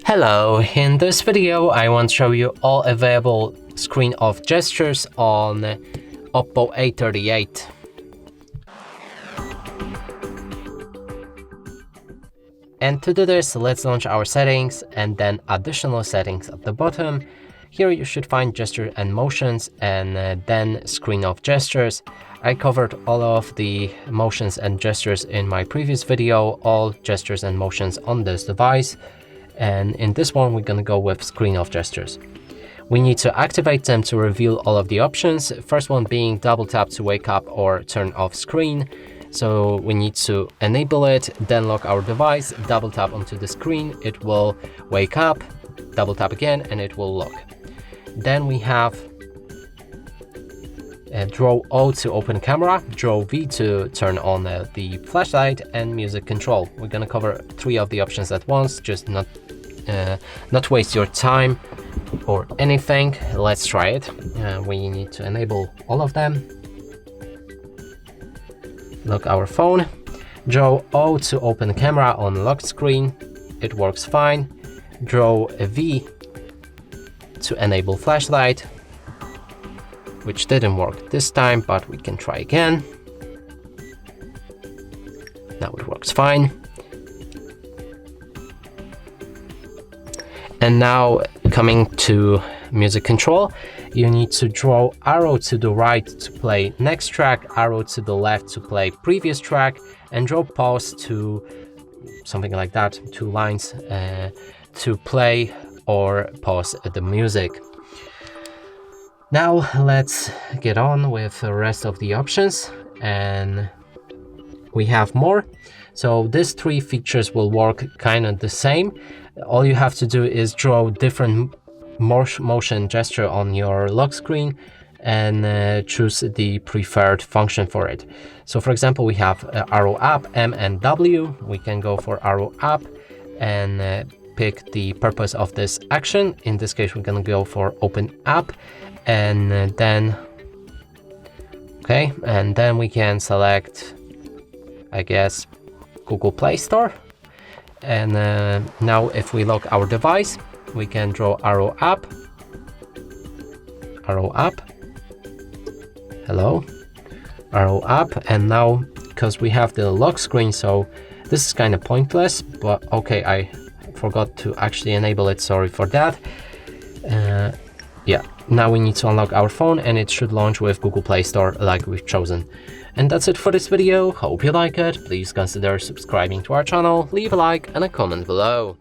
Hello, in this video I want to show you all available screen off gestures on Oppo A38. And to do this, let's launch our settings and then additional settings at the bottom. Here you should find gesture and motions and then screen off gestures. I covered all of the motions and gestures in my previous video, all gestures and motions on this device. And in this one, we're going to go with screen off gestures. We need to activate them to reveal all of the options. First one being double tap to wake up or turn off screen. So we need to enable it, then lock our device, double tap onto the screen, it will wake up, double tap again, and it will lock. Then we have Draw O to open camera, Draw V to turn on the flashlight, and music control. We're gonna cover 3 of the options at once, just not waste your time or anything. Let's try it. We need to enable all of them. Lock our phone. Draw O to open camera on locked screen. It works fine. Draw a V to enable flashlight, which didn't work this time, but we can try again. Now it works fine. And now coming to music control, you need to draw arrow to the right to play next track, arrow to the left to play previous track, and draw pause to something like that, 2 lines to play or pause the music. Now let's get on with the rest of the options, and we have more. So these 3 features will work kind of the same. All you have to do is draw different motion gesture on your lock screen and choose the preferred function for it. So for example, we have arrow up, M and W. We can go for arrow up and pick the purpose of this action. In this case, we're gonna go for open app, and then we can select, I guess, Google Play Store. And now if we lock our device, we can draw arrow up, hello, arrow up. And now, because we have the lock screen, so this is kind of pointless, but okay, I forgot to actually enable it, sorry for that. Yeah, now we need to unlock our phone and it should launch with Google Play Store like we've chosen. And that's it for this video. Hope you like it. Please consider subscribing to our channel, leave a like and a comment below.